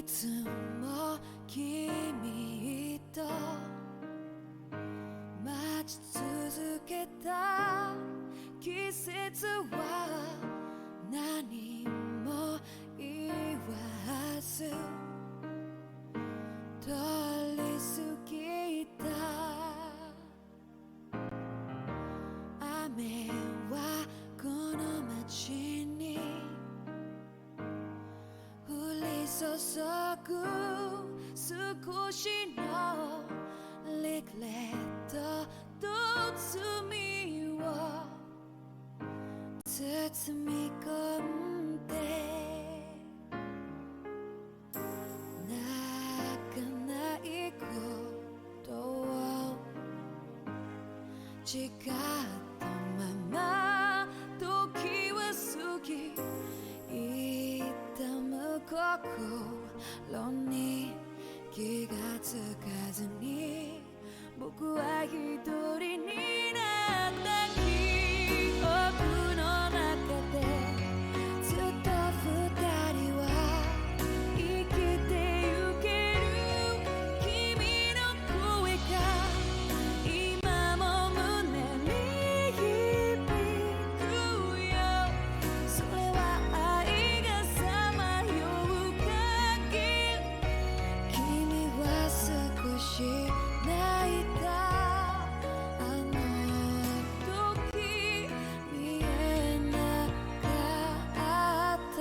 つも君と待ち続けた季節は何も言わず通り過ぎた雨はこの街に降り注ぐ少しのリグレットと罪を包み込んで泣かないことを誓ったまま時は過ぎ痛む心に気がつかずに僕は一人になった記憶の中でずっと二人は生きてゆける君の声が今も胸に響くよそれは愛がさまよう限り君は少し泣いたあの時見えなかった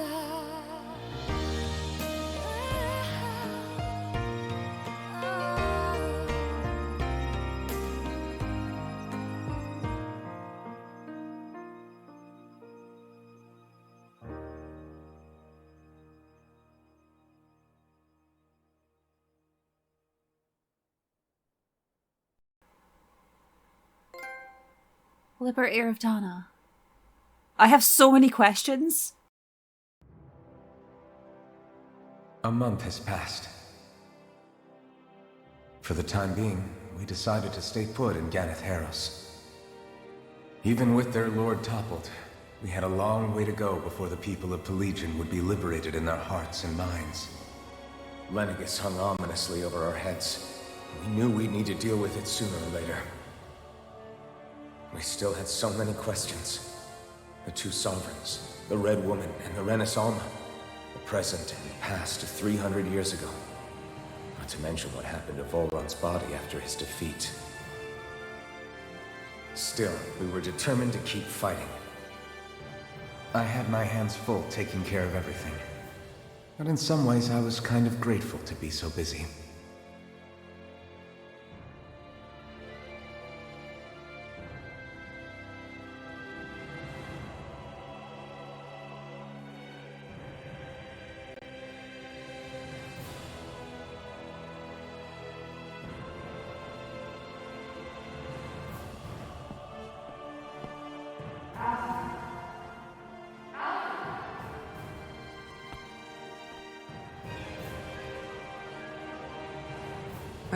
Liber Iravdana. I have so many questions. A month has passed. For the time being, we decided to stay put in Ganeth Haros. Even with their lord toppled, we had a long way to go before the people of Pelegion would be liberated in their hearts and minds. Lenegus hung ominously over our heads. We knew we'd need to deal with it sooner or later. We still had so many questions. The two sovereigns, the Red Woman and the Renis Alma, the present and past of 300 years ago. Not to mention what happened to Volron's body after his defeat. Still, we were determined to keep fighting. I had my hands full taking care of everything. But in some ways I was kind of grateful to be so busy.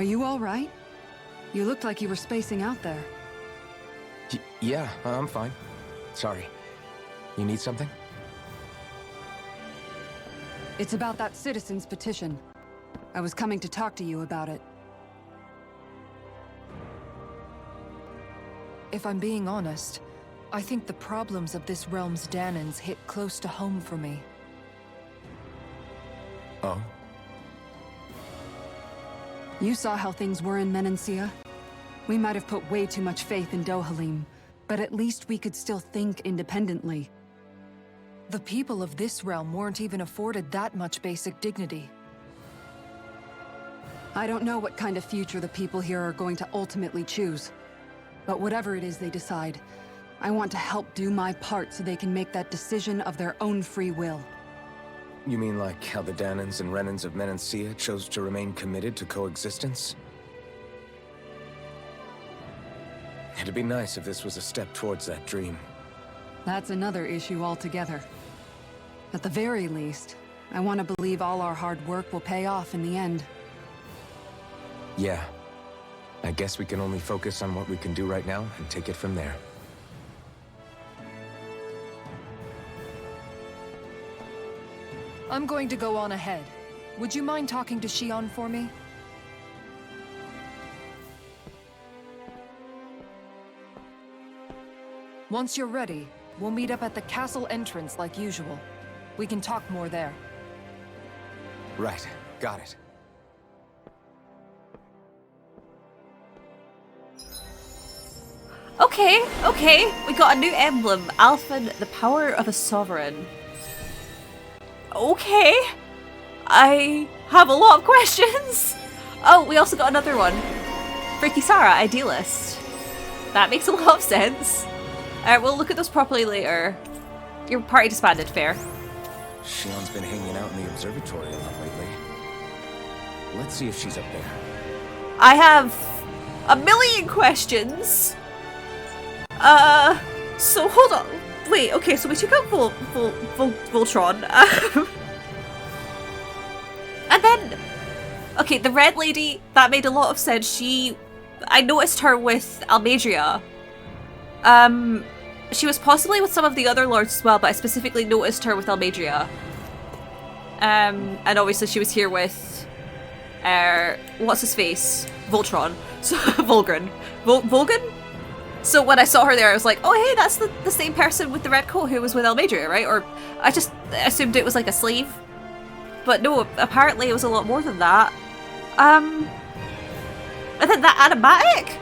Are you all right? You looked like you were spacing out there. Yeah, I'm fine. Sorry. You need something? It's about that citizen's petition. I was coming to talk to you about it. If I'm being honest, I think the problems of this realm's Danans hit close to home for me. Oh? You saw how things were in Menancia. We might have put way too much faith in Dohalim, but at least we could still think independently. The people of this realm weren't even afforded that much basic dignity. I don't know what kind of future the people here are going to ultimately choose. But whatever it is they decide, I want to help do my part so they can make that decision of their own free will. You mean like how the Danans and Renans of Menancia chose to remain committed to coexistence? It'd be nice if this was a step towards that dream. That's another issue altogether. At the very least, I want to believe all our hard work will pay off in the end. Yeah. I guess we can only focus on what we can do right now and take it from there. I'm going to go on ahead. would you mind talking to Shion for me? Once you're ready, we'll meet up at the castle entrance like usual. We can talk more there. Right, got it. Okay, we got a new emblem. Alphen, the power of a sovereign. Okay. I have a lot of questions. Oh, we also got another one. For Kisara, idealist. That makes a lot of sense. Alright, we'll look at those properly later. Your party disbanded, fair. Shion's been hanging out in the observatory a lot lately. Let's see if she's up there. I have a million questions. So hold on. Wait, okay, so we took out Voltron. And then, okay, the red lady, that made a lot of sense. I noticed her with Almadria. She was possibly with some of the other lords as well, but I specifically noticed her with Almadria. And obviously she was here with, what's his face? Voltron. So, Volgren. Volgan? So when I saw her there, I was like, oh hey, that's the same person with the red coat who was with Almadria, right? Or I just assumed it was like a slave. But no, apparently it was a lot more than that. And then that animatic?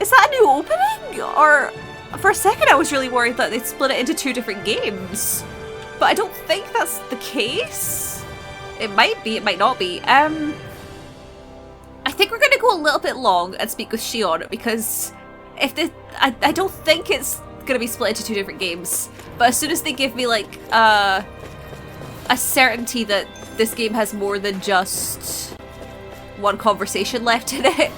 Is that a new opening? Or for a second I was really worried that they'd split it into two different games. But I don't think that's the case. It might be, it might not be. I think we're gonna go a little bit long and speak with Shion because I don't think it's gonna be split into two different games. But as soon as they give me like a certainty that this game has more than just one conversation left in it,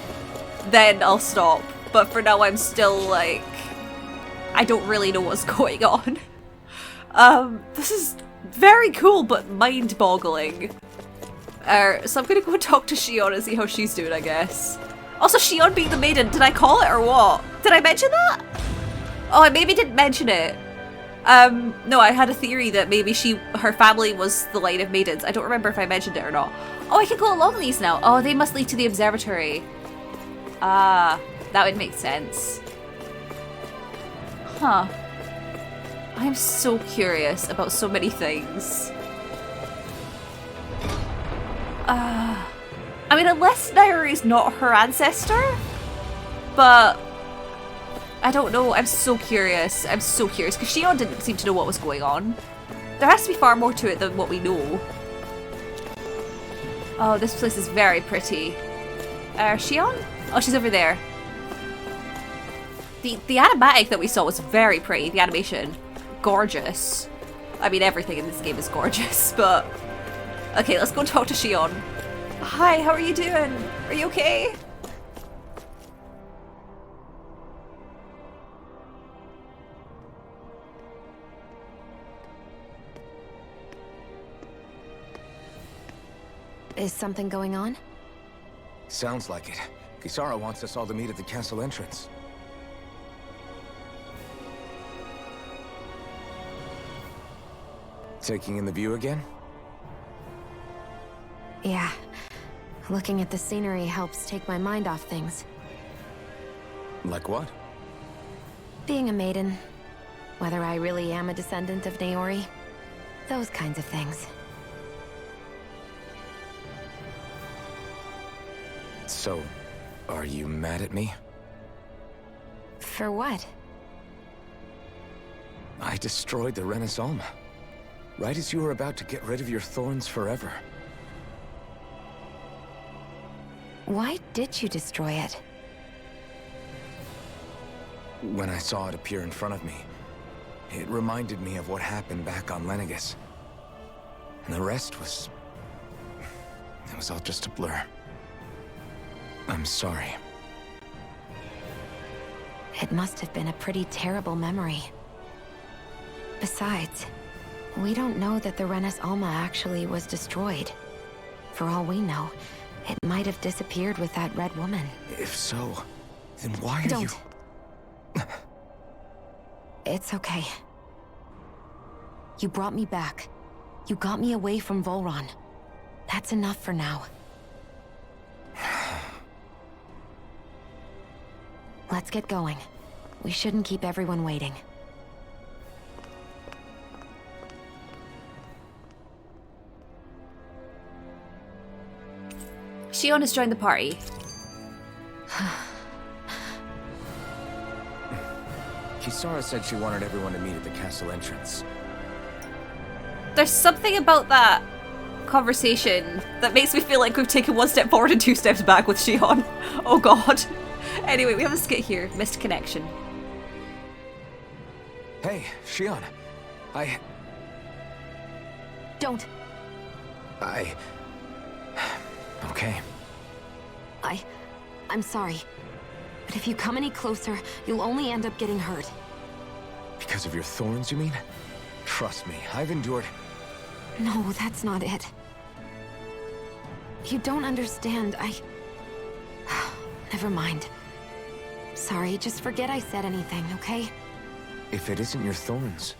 then I'll stop. But for now I'm still like, I don't really know what's going on. This is very cool but mind-boggling. So I'm gonna go talk to Shion and see how she's doing, I guess. Also, Shion being the maiden, did I call it or what? Did I mention that? Oh, I maybe didn't mention it. No, I had a theory that maybe her family was the line of maidens. I don't remember if I mentioned it or not. Oh, I can go along these now. Oh, they must lead to the observatory. Ah, that would make sense. Huh. I'm so curious about so many things. I mean, unless Nairi's not her ancestor, but I don't know. I'm so curious. I'm so curious because Shion didn't seem to know what was going on. There has to be far more to it than what we know. Oh, this place is very pretty. Shion? Oh, she's over there. The animatic that we saw was very pretty. The animation, gorgeous. I mean, everything in this game is gorgeous, but okay, let's go talk to Shion. Hi, how are you doing? Are you okay? Is something going on? Sounds like it. Kisara wants us all to meet at the castle entrance. Taking in the view again? Yeah. Looking at the scenery helps take my mind off things. Like what? Being a maiden. Whether I really am a descendant of Naori. Those kinds of things. So, are you mad at me? For what? I destroyed the Renaissance. Right as you were about to get rid of your thorns forever. Why did you destroy it? When I saw it appear in front of me, it reminded me of what happened back on Lenegus. And the rest was... it was all just a blur. I'm sorry. It must have been a pretty terrible memory. Besides, we don't know that the Renes Alma actually was destroyed. For all we know, it might have disappeared with that red woman. If so, then why are you... It's okay. You brought me back. You got me away from Volron. That's enough for now. Let's get going. We shouldn't keep everyone waiting. Shion has joined the party. Kisara said she wanted everyone to meet at the castle entrance. There's something about that conversation that makes me feel like we've taken one step forward and two steps back with Shion. Oh god. Anyway, we have a skit here. Missed connection. Hey, Shion. Don't. Okay. I'm sorry. But if you come any closer, you'll only end up getting hurt. Because of your thorns, you mean? Trust me, I've endured... No, that's not it. You don't understand. Never mind. Sorry, just forget I said anything, okay? If it isn't your thorns,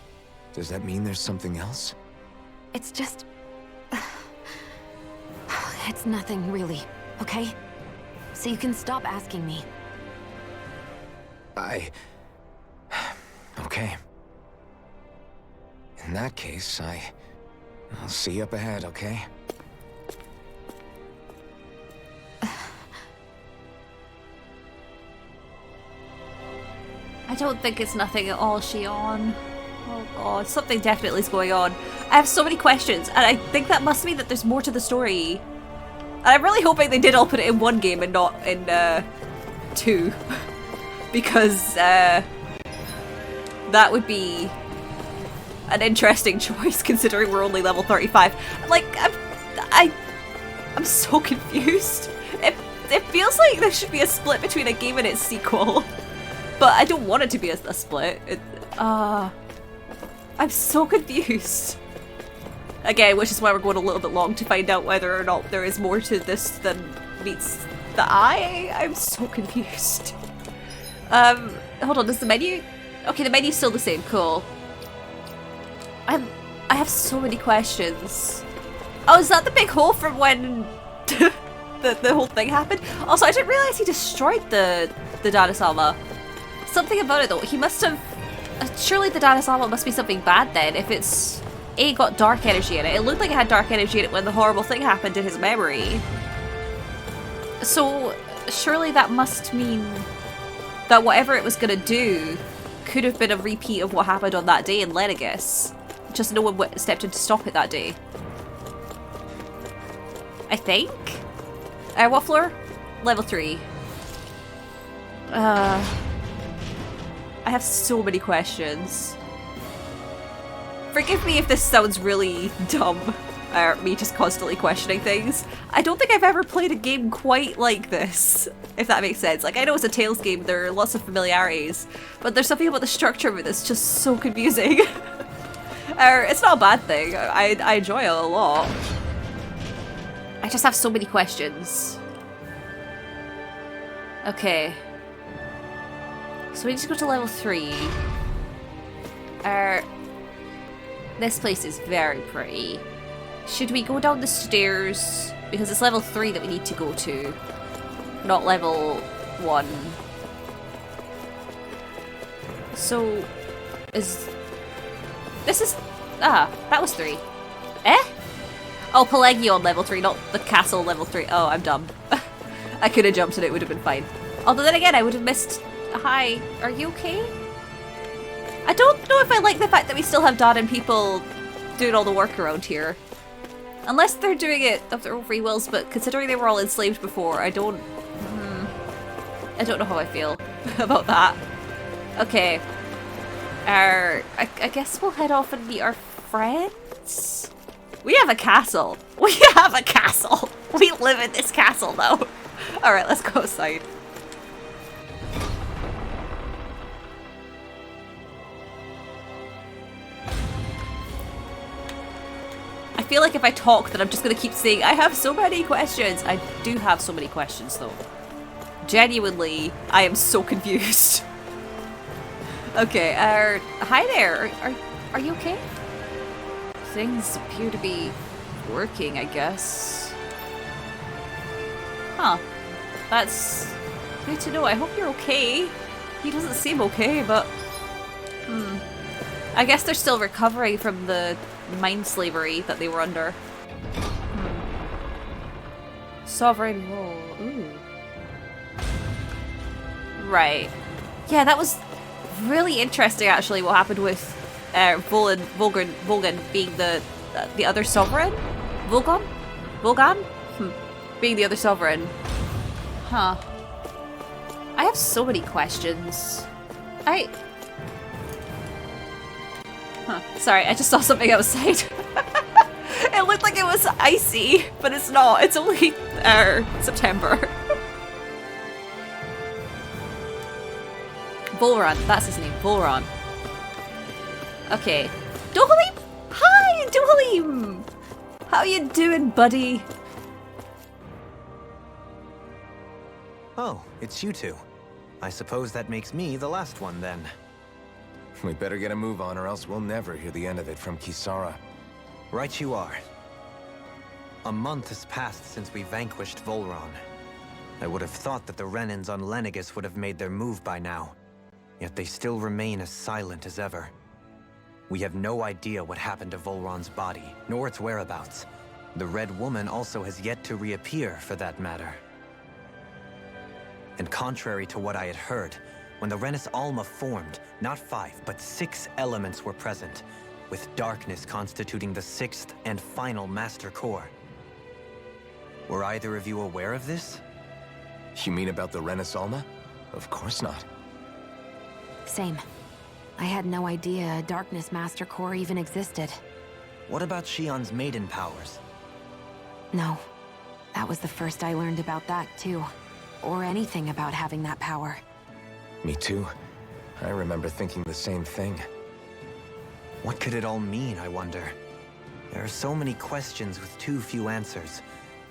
does that mean there's something else? It's just... It's nothing, really, okay? So you can stop asking me. Okay. In that case, I'll see you up ahead, okay? I don't think it's nothing at all, Shion. Oh god, something definitely is going on. I have so many questions, and I think that must mean that there's more to the story. And I'm really hoping they did all put it in one game and not in, 2. Because, that would be an interesting choice, considering we're only level 35. Like, I'm so confused. It feels like there should be a split between a game and its sequel. But I don't want it to be a split. I'm so confused. Again, which is why we're going a little bit long to find out whether or not there is more to this than meets the eye. I'm so confused. Hold on, does the menu... Okay, the menu's still the same, cool. I have so many questions. Oh, is that the big hole from when the whole thing happened? Also, I didn't realize he destroyed the Dana-sama. Something about it though, he must have... surely the Dana-sama must be something bad then, if it's... A, got dark energy in it. It looked like it had dark energy in it when the horrible thing happened in his memory. So, surely that must mean that whatever it was gonna do could have been a repeat of what happened on that day in Lenegus. Just no one stepped in to stop it that day. I think? What floor? Level 3. I have so many questions. Forgive me if this sounds really dumb, or me just constantly questioning things. I don't think I've ever played a game quite like this, if that makes sense. Like, I know it's a Tales game, there are lots of familiarities, but there's something about the structure of it that's just so confusing. It's not a bad thing, I enjoy it a lot. I just have so many questions. Okay. So we need to go to level 3. This place is very pretty. Should we go down the stairs? Because it's level 3 that we need to go to. Not level 1. So... This is... Ah, that was 3. Eh? Oh, Pelagion level 3, not the castle level 3. Oh, I'm dumb. I could have jumped and it would have been fine. Although then again, I would have missed... Hi, are you okay? I don't know if I like the fact that we still have Daden people doing all the work around here. Unless they're doing it of their own free wills, but considering they were all enslaved before, I don't know how I feel about that. Okay. I guess we'll head off and meet our friends? We have a castle. We have a castle. We live in this castle, though. Alright, let's go outside. I feel like if I talk, then I'm just gonna keep saying, I have so many questions. I do have so many questions, though. Genuinely, I am so confused. Okay, hi there. Are you okay? Things appear to be working, I guess. Huh. That's good to know. I hope you're okay. He doesn't seem okay, but... I guess they're still recovering from the mind slavery that they were under. Sovereign role. Ooh. Right. Yeah, that was really interesting, actually, what happened with Volgan being the other sovereign? Volgan? Being the other sovereign. Huh. I have so many questions. Sorry, I just saw something outside. It looked like it was icy, but it's not. It's only September. Volran, that's his name. Volran. Okay. Dohalim! Hi, Dohalim! How you doing, buddy? Oh, it's you two. I suppose that makes me the last one, then. We better get a move on, or else we'll never hear the end of it from Kisara. Right you are. A month has passed since we vanquished Volran. I would have thought that the Renans on Lenegis would have made their move by now. Yet they still remain as silent as ever. We have no idea what happened to Volran's body, nor its whereabouts. The Red Woman also has yet to reappear, for that matter. And contrary to what I had heard, when the Renis Alma formed, not 5, but 6 elements were present, with darkness constituting the 6th and final Master Core. Were either of you aware of this? You mean about the Renis Alma? Of course not. Same. I had no idea a Darkness Master Core even existed. What about Shion's maiden powers? No. That was the first I learned about that, too. Or anything about having that power. Me too. I remember thinking the same thing. What could it all mean, I wonder? There are so many questions with too few answers,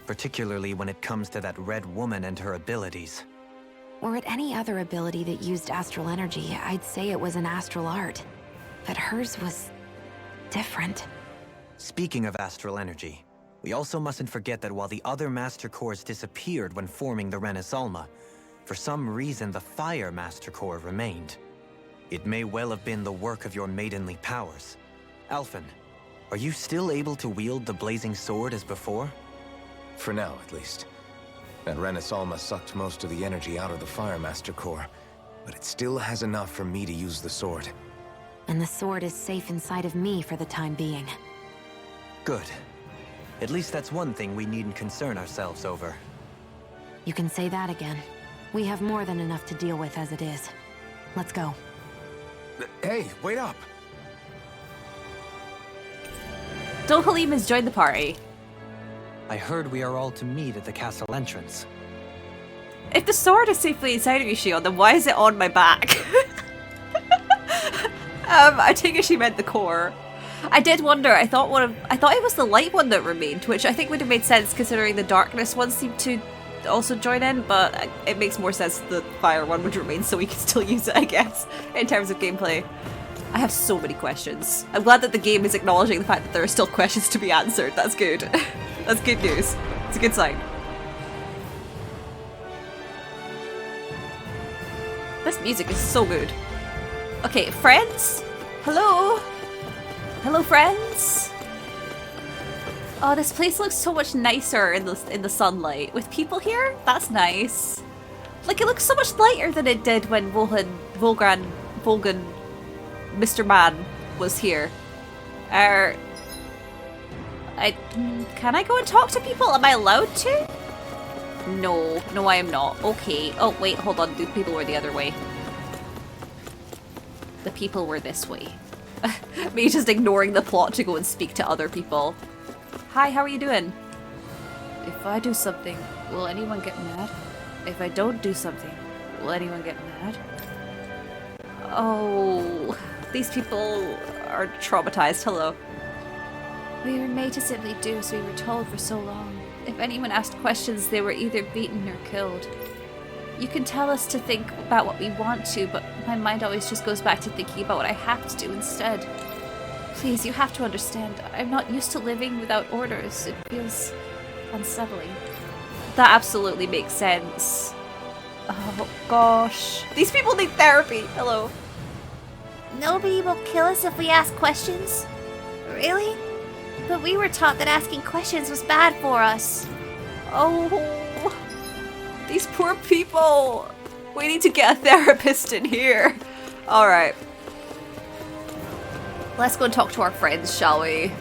particularly when it comes to that Red Woman and her abilities. Were it any other ability that used astral energy, I'd say it was an astral art. But hers was... different. Speaking of astral energy, we also mustn't forget that while the other Master Cores disappeared when forming the Renis Alma, for some reason the Fire Master Core remained. It may well have been the work of your maidenly powers. Alphen, are you still able to wield the blazing sword as before? For now, at least. That Renis Alma sucked most of the energy out of the Fire Master Core, but it still has enough for me to use the sword. And the sword is safe inside of me for the time being. Good. At least that's one thing we needn't concern ourselves over. You can say that again. We have more than enough to deal with as it is. Let's go. Hey, wait up! Dohalim has joined the party. I heard we are all to meet at the castle entrance. If the sword is safely inside of you, Shion, then why is it on my back? I take it she meant the core. I did wonder, I thought it was the light one that remained, which I think would have made sense considering the darkness one seemed to also join in, but it makes more sense the fire one would remain so we can still use it, I guess, in terms of gameplay. I have so many questions. I'm glad that the game is acknowledging the fact that there are still questions to be answered. That's good. That's good news. It's a good sign. This music is so good. Okay, friends? Hello? Hello, friends? Oh, this place looks so much nicer in the sunlight. With people here? That's nice. Like, it looks so much lighter than it did when Volgan, Mr. Man was here. Can I go and talk to people? Am I allowed to? No, I am not. Okay. Oh, wait, hold on. The people were the other way. The people were this way. Me just ignoring the plot to go and speak to other people. Hi, how are you doing? If I do something, will anyone get mad? If I don't do something, will anyone get mad? Oh, these people are traumatized. Hello. We were made to simply do as we were told for so long. If anyone asked questions, they were either beaten or killed. You can tell us to think about what we want to, but my mind always just goes back to thinking about what I have to do instead. Please, you have to understand. I'm not used to living without orders. It feels unsettling. That absolutely makes sense. Oh gosh. These people need therapy. Hello. Nobody will kill us if we ask questions? Really? But we were taught that asking questions was bad for us. Oh, these poor people. We need to get a therapist in here. Alright. Let's go and talk to our friends, shall we?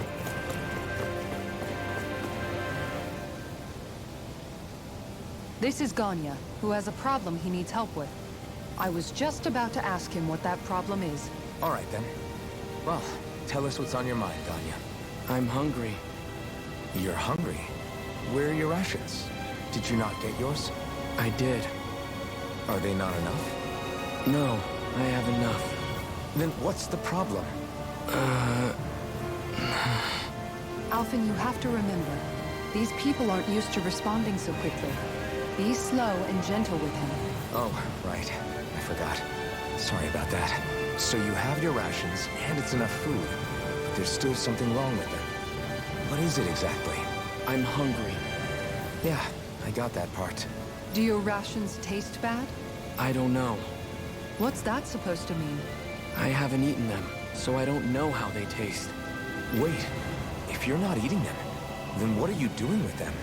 This is Ganya, who has a problem he needs help with. I was just about to ask him what that problem is. All right, then. Well, tell us what's on your mind, Ganya. I'm hungry. You're hungry? Where are your rations? Did you not get yours? I did. Are they not enough? No, I have enough. Then what's the problem? Alphen, you have to remember, these people aren't used to responding so quickly. Be slow and gentle with him. Oh, right. I forgot. Sorry about that. So you have your rations, and it's enough food. But there's still something wrong with them. What is it exactly? I'm hungry. Yeah, I got that part. Do your rations taste bad? I don't know. What's that supposed to mean? I haven't eaten them, so I don't know how they taste. Wait, if you're not eating them, then what are you doing with them?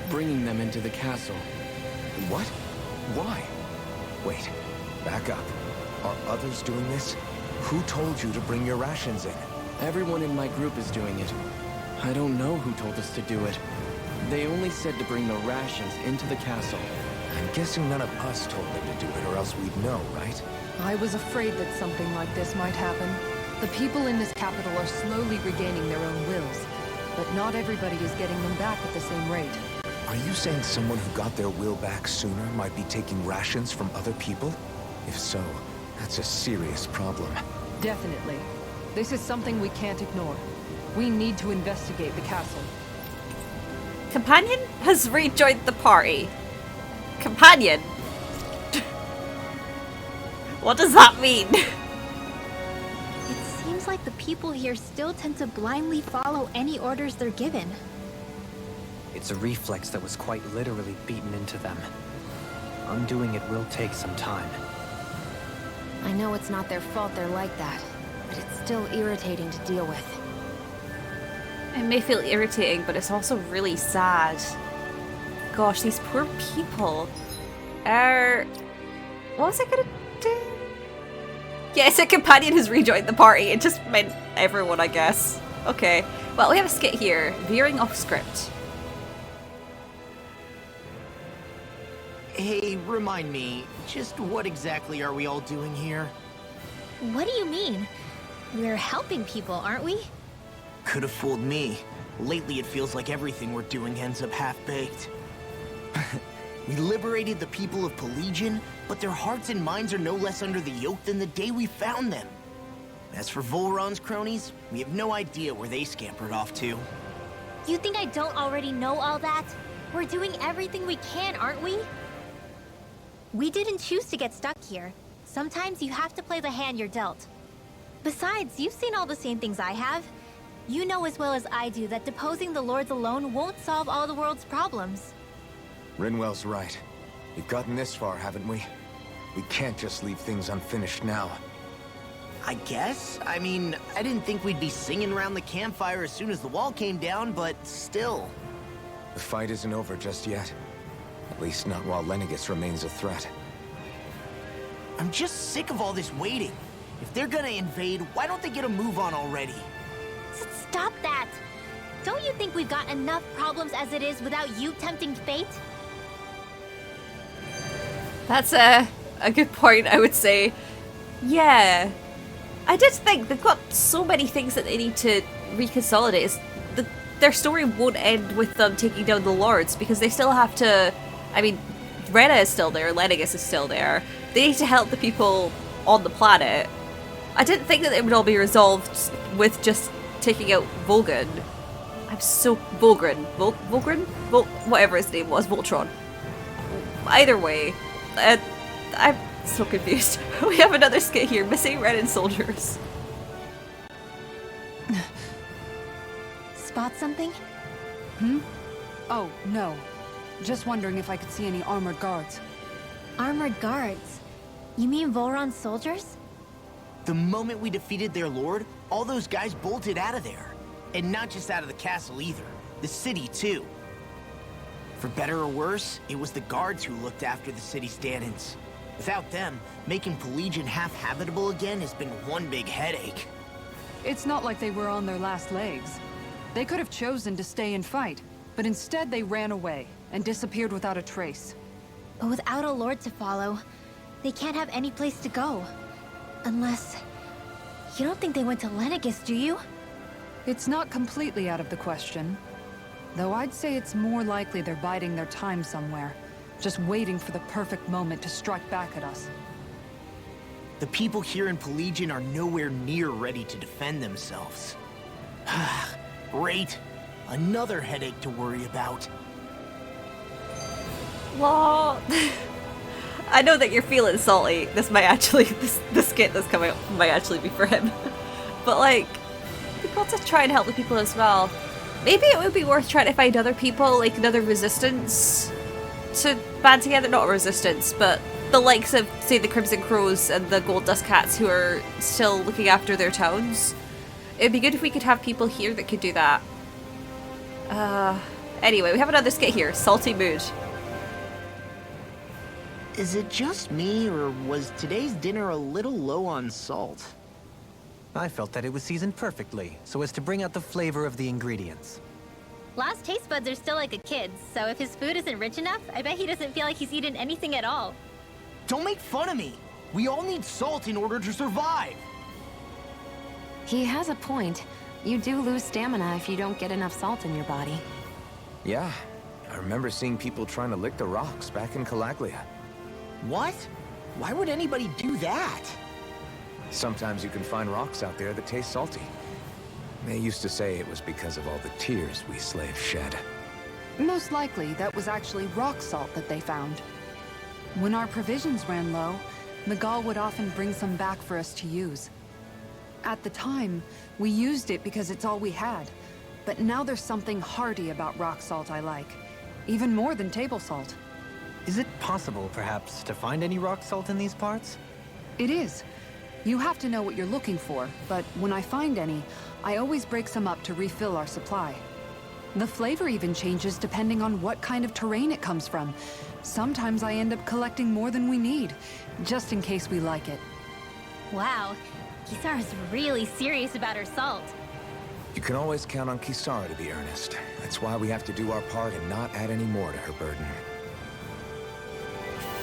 Bringing them into the castle. What? Why? Wait, back up. Are others doing this? Who told you to bring your rations in? Everyone in my group is doing it. I don't know who told us to do it. They only said to bring the rations into the castle. I'm guessing none of us told them to do it, or else we'd know, right? I was afraid that something like this might happen. The people in this capital are slowly regaining their own wills, but not everybody is getting them back at the same rate. Are you saying someone who got their will back sooner might be taking rations from other people? If so, that's a serious problem. Definitely. This is something we can't ignore. We need to investigate the castle. Companion has rejoined the party. Companion? What does that mean? It seems like the people here still tend to blindly follow any orders they're given. It's a reflex that was quite literally beaten into them. Undoing it will take some time. I know it's not their fault they're like that, but it's still irritating to deal with. It may feel irritating, but it's also really sad. Gosh, these poor people. What was I gonna do? Yes, a companion has rejoined the party. It just meant everyone, I guess. Okay. Well, we have a skit here. Veering off script. Hey, remind me, just what exactly are we all doing here? What do you mean? We're helping people, aren't we? Could have fooled me. Lately it feels like everything we're doing ends up half-baked. We liberated the people of Pelegion, but their hearts and minds are no less under the yoke than the day we found them. As for Volron's cronies, we have no idea where they scampered off to. You think I don't already know all that? We're doing everything we can, aren't we? We didn't choose to get stuck here. Sometimes you have to play the hand you're dealt. Besides, you've seen all the same things I have. You know as well as I do that deposing the lords alone won't solve all the world's problems. Rinwell's right. We've gotten this far, haven't we? We can't just leave things unfinished now. I guess? I mean, I didn't think we'd be singing around the campfire as soon as the wall came down, but still. The fight isn't over just yet. At least not while Lenegis remains a threat. I'm just sick of all this waiting. If they're gonna invade, why don't they get a move on already? Stop that! Don't you think we've got enough problems as it is without you tempting fate? That's a good point, I would say. Yeah. I did think they've got so many things that they need to reconsolidate. Their story won't end with them taking down the lords, because they still have to... I mean, Rena is still there, Lenegis is still there. They need to help the people on the planet. I didn't think that it would all be resolved with just taking out Volgren. I'm so... Volgren? Whatever his name was, Voltron. Either way, I'm so confused. We have another skit here, missing Renin soldiers. Spot something? Oh, no. Just wondering if I could see any armored guards. Armored guards? You mean Volron's soldiers? The moment we defeated their lord, all those guys bolted out of there. And not just out of the castle either. The city, too. For better or worse, it was the guards who looked after the city's Danans. Without them, making Pelegion half-habitable again has been one big headache. It's not like they were on their last legs. They could have chosen to stay and fight, but instead they ran away and disappeared without a trace. But without a lord to follow, they can't have any place to go. Unless... You don't think they went to Lenegis, do you? It's not completely out of the question. Though I'd say it's more likely they're biding their time somewhere, just waiting for the perfect moment to strike back at us. The people here in Pelegion are nowhere near ready to defend themselves. Great. Another headache to worry about. Well, I know that you're feeling salty. This might actually, this skit that's coming up might actually be for him. But like, we've got to try and help the people as well. Maybe it would be worth trying to find other people, like another resistance to band together. Not a resistance, but the likes of, say, the Crimson Crows and the Gold Dust Cats who are still looking after their towns. It'd be good if we could have people here that could do that. Anyway, we have another skit here. Salty mood. Is it just me, or was today's dinner a little low on salt? I felt that it was seasoned perfectly, so as to bring out the flavor of the ingredients. Last taste buds are still like a kid's, so if his food isn't rich enough, I bet he doesn't feel like he's eaten anything at all. Don't make fun of me! We all need salt in order to survive! He has a point. You do lose stamina if you don't get enough salt in your body. Yeah, I remember seeing people trying to lick the rocks back in Calaglia. What? Why would anybody do that? Sometimes you can find rocks out there that taste salty. They used to say it was because of all the tears we slaves shed. Most likely, that was actually rock salt that they found. When our provisions ran low, Miguel would often bring some back for us to use. At the time, we used it because it's all we had. But now there's something hearty about rock salt I like. Even more than table salt. Is it possible, perhaps, to find any rock salt in these parts? It is. You have to know what you're looking for, but when I find any, I always break some up to refill our supply. The flavor even changes depending on what kind of terrain it comes from. Sometimes I end up collecting more than we need, just in case we like it. Wow, Kisara's really serious about her salt. You can always count on Kisara to be earnest. That's why we have to do our part and not add any more to her burden.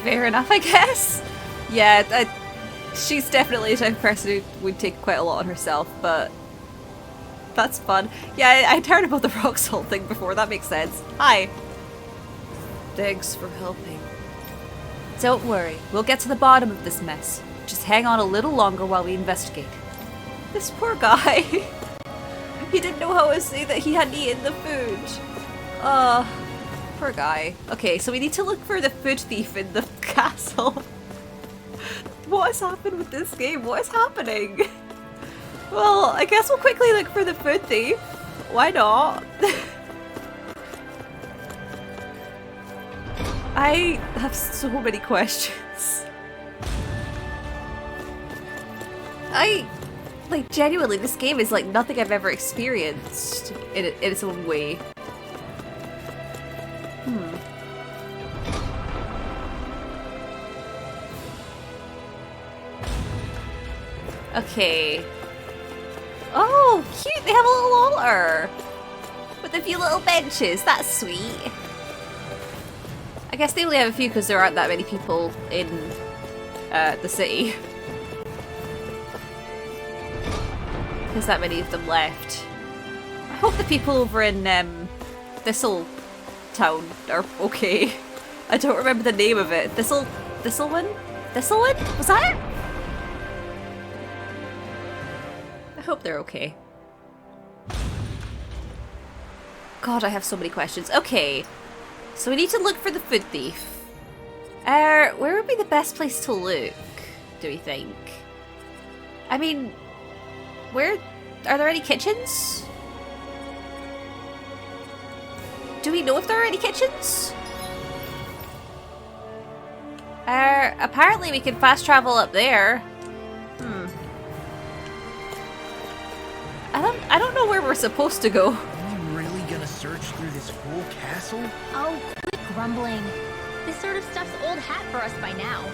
Fair enough, I guess. Yeah, she's definitely a type of person who would take quite a lot on herself, but that's fun. Yeah, I'd heard about the rock salt thing before, that makes sense. Hi. Thanks for helping. Don't worry, we'll get to the bottom of this mess. Just hang on a little longer while we investigate. This poor guy. He didn't know how to say that he hadn't eaten the food. Poor guy. Okay, so we need to look for the food thief in the castle. What has happened with this game? What is happening? Well, I guess we'll quickly look for the food thief. Why not? I have so many questions. Like, genuinely, this game is like nothing I've ever experienced in its own way. Okay. Oh, cute! They have a little altar with a few little benches. That's sweet. I guess they only have a few because there aren't that many people in the city. There's that many of them left. I hope the people over in Thistle Town are okay. I don't remember the name of it. Thistlewood? Thistlewood? Was that it? I hope they're okay. God, I have so many questions. Okay, so we need to look for the food thief. Where would be the best place to look, do we think? I mean, are there any kitchens? Do we know if there are any kitchens? Apparently we can fast travel up there. I don't know where we're supposed to go. Are you really gonna search through this whole castle? Oh, quit grumbling. This sort of stuff's old hat for us by now.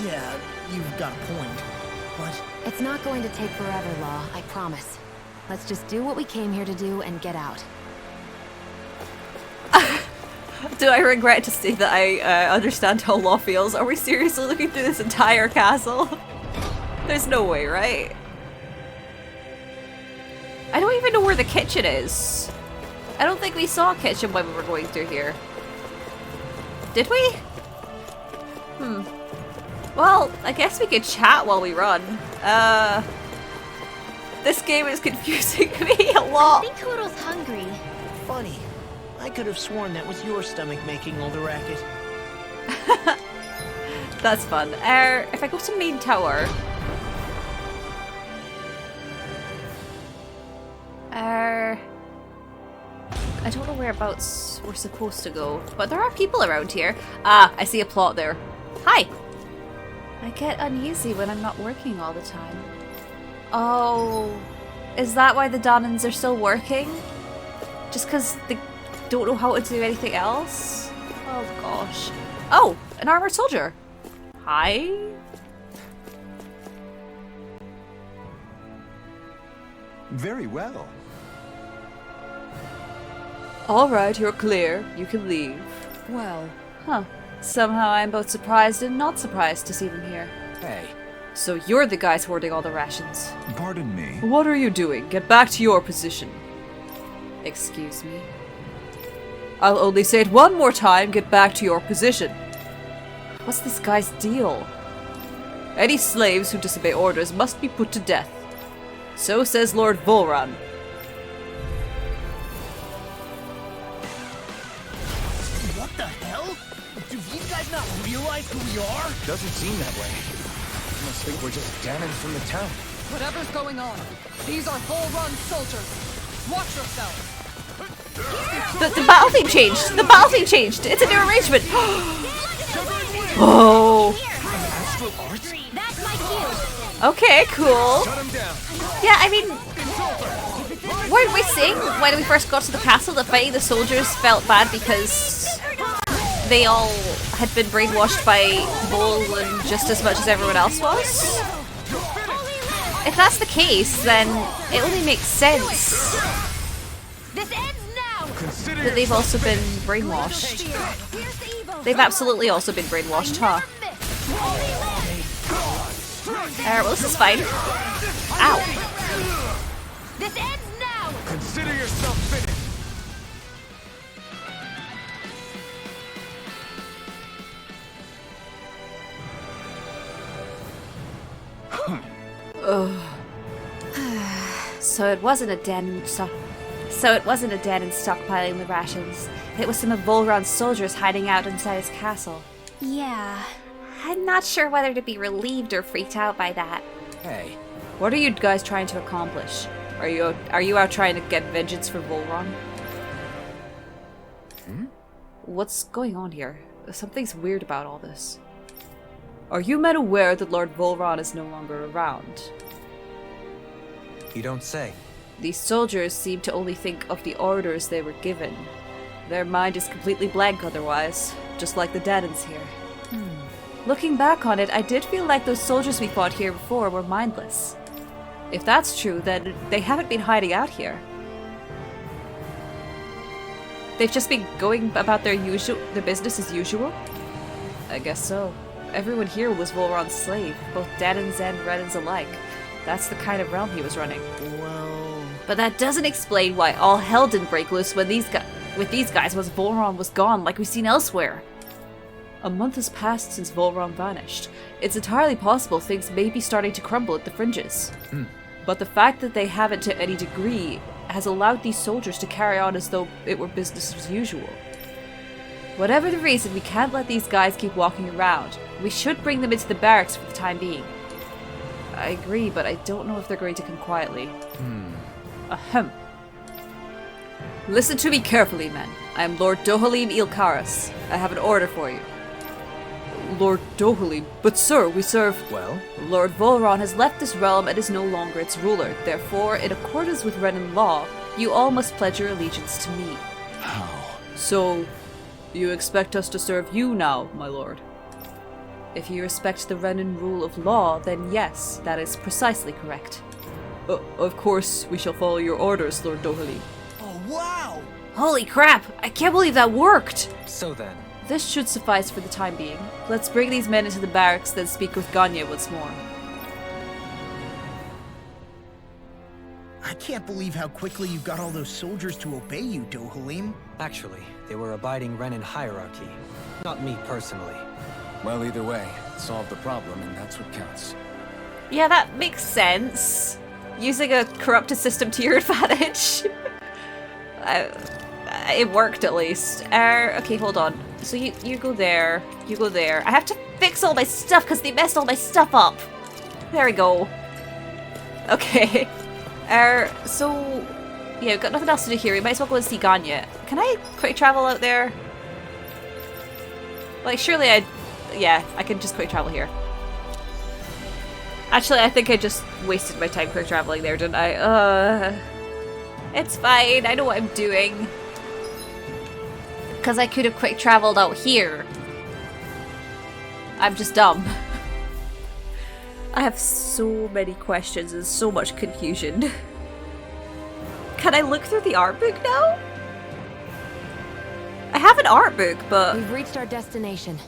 Yeah, you've got a point. But It's not going to take forever, Law, I promise. Let's just do what we came here to do and get out. Do I regret to say that I understand how Law feels? Are we seriously looking through this entire castle? There's no way, right? I don't even know where the kitchen is. I don't think we saw a kitchen when we were going through here. Did we? Well, I guess we could chat while we run. This game is confusing me a I lot. think Kodo's hungry. funny. I could have sworn that was your stomach making all the racket. That's fun. If I go to main tower... I don't know whereabouts we're supposed to go, but there are people around here. Ah, I see a plot there. Hi! I get uneasy when I'm not working all the time. Oh, is that why the Donans are still working? Just because they don't know how to do anything else? Oh gosh. Oh, an armored soldier. Hi? Very well. Alright, you're clear. You can leave. Well, Huh. Somehow I'm both surprised and not surprised to see them here. Hey. So you're the guys hoarding all the rations. Pardon me. What are you doing? Get back to your position. Excuse me? I'll only say it one more time. Get back to your position. What's this guy's deal? Any slaves who disobey orders must be put to death. So says Lord Volran. What the hell? Do these guys not realize who we are? Doesn't seem that way. I must think we're just Danans from the town. whatever's going on, these are full-run soldiers. Watch yourselves. The battle theme changed! The battle theme changed! It's a new arrangement! Oh! That's my cue. Okay, cool. Shut him down. Yeah, I mean... Weren't we saying when we first got to the castle that fighting the soldiers felt bad because they all had been brainwashed by Bolin just as much as everyone else was? If that's the case, then it only makes sense This ends now. that they've also been brainwashed. They've absolutely also been brainwashed, huh? Well, this is fine. Ow. This ends now. Consider yourself finished. So it wasn't a Danon stockpiling the rations. It was some of Volron's soldiers hiding out inside his castle. Yeah. I'm not sure whether to be relieved or freaked out by that. Hey. What are you guys trying to accomplish? Are you out trying to get vengeance for Volron? What's going on here? Something's weird about all this. Are you men aware that Lord Volron is no longer around? You don't say. These soldiers seem to only think of the orders they were given. Their mind is completely blank otherwise, just like the Danons here. Looking back on it, I did feel like those soldiers we fought here before were mindless. If that's true, then they haven't been hiding out here. They've just been going about their business as usual? I guess so. Everyone here was Volron's slave, both Danons and Renans alike. That's the kind of realm he was running. Well... But that doesn't explain why all hell didn't break loose when with these guys once Volron was gone, like we've seen elsewhere. A month has passed since Volron vanished. It's entirely possible things may be starting to crumble at the fringes. But the fact that they haven't to any degree has allowed these soldiers to carry on as though it were business as usual. Whatever the reason, we can't let these guys keep walking around. We should bring them into the barracks for the time being. I agree, but I don't know if they're going to come quietly. Ahem. Listen to me carefully, men. I am Lord Dohalim Ilkaris. I have an order for you. Lord Dohalim, but sir, we serve... Well? Lord Volron has left this realm and is no longer its ruler. Therefore, in accordance with Renan law, you all must pledge your allegiance to me. How? So, you expect us to serve you now, my lord? If you respect the Renan rule of law, then yes, that is precisely correct. Of course, we shall follow your orders, Lord Dohalim. Oh, wow! Holy crap! I can't believe that worked! So then... This should suffice for the time being. Let's bring these men into the barracks, then speak with Gagne once more. I can't believe how quickly you got all those soldiers to obey you, Dohalim. Actually, they were abiding Renan hierarchy. Not me personally. Well, either way, solve the problem, and that's what counts. Yeah, that makes sense. Using a corrupted system to your advantage. It worked at least. Okay, hold on. So you go there, you go there. I have to fix all my stuff because they messed all my stuff up. There we go. Okay. So yeah, we've got nothing else to do here. We might as well go and see Gagne. Can I quick travel out there? Like, surely yeah, I can just quick travel here. Actually, I think I just wasted my time quick traveling there, didn't I? It's fine. I know what I'm doing. Because I could have quick traveled out here. I'm just dumb. I have so many questions and so much confusion. Can I look through the art book now? I have an art book, but... We've reached our destination.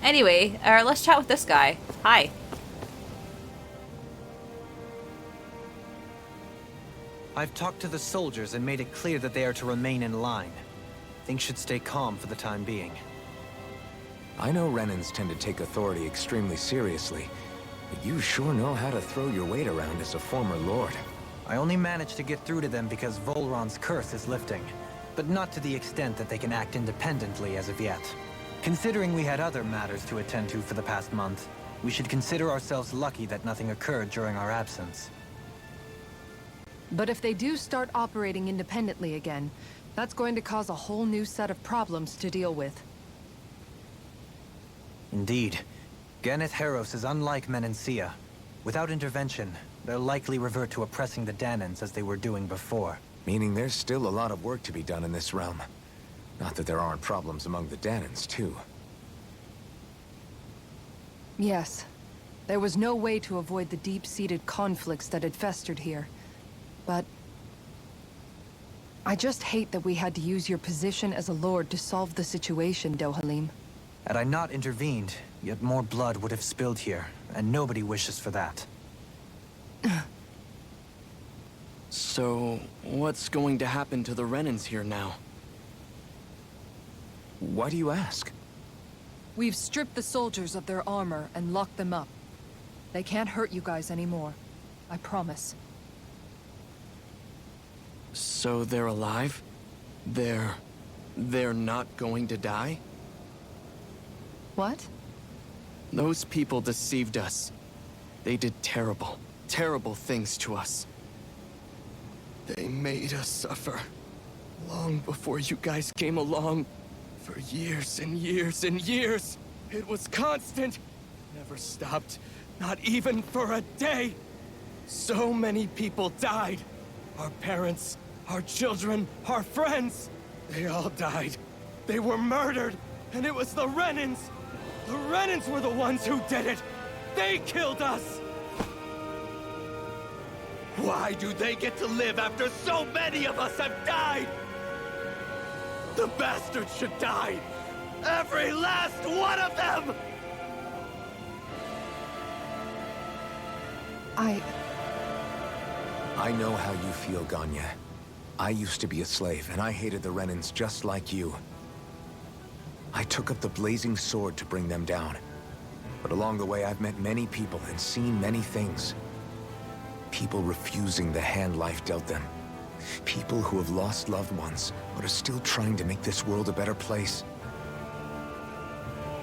Anyway, let's chat with this guy. Hi. I've talked to the soldiers and made it clear that they are to remain in line. Things should stay calm for the time being. I know Renans tend to take authority extremely seriously, but you sure know how to throw your weight around as a former lord. I only managed to get through to them because Volron's curse is lifting, but not to the extent that they can act independently as of yet. Considering we had other matters to attend to for the past month, we should consider ourselves lucky that nothing occurred during our absence. But if they do start operating independently again, that's going to cause a whole new set of problems to deal with. Indeed. Ganeth Heros is unlike Menancia. Without intervention, they'll likely revert to oppressing the Danans as they were doing before. Meaning there's still a lot of work to be done in this realm. Not that there aren't problems among the Danans, too. Yes. There was no way to avoid the deep-seated conflicts that had festered here. But... I just hate that we had to use your position as a lord to solve the situation, Dohalim. Had I not intervened, yet more blood would have spilled here, and nobody wishes for that. So, what's going to happen to the Renans here now? Why do you ask? We've stripped the soldiers of their armor and locked them up. They can't hurt you guys anymore. I promise. So they're alive? They're not going to die? What? Those people deceived us. They did terrible, terrible things to us. They made us suffer. Long before you guys came along. For years and years and years. It was constant. Never stopped. Not even for a day. So many people died. Our parents, our children, our friends. They all died. They were murdered. And it was the Renans. The Renans were the ones who did it. They killed us. Why do they get to live after so many of us have died? The bastards should die! Every last one of them! I know how you feel, Gagne. I used to be a slave, and I hated the Renans just like you. I took up the blazing sword to bring them down. But along the way, I've met many people and seen many things. People refusing the hand life dealt them. People who have lost loved ones, but are still trying to make this world a better place.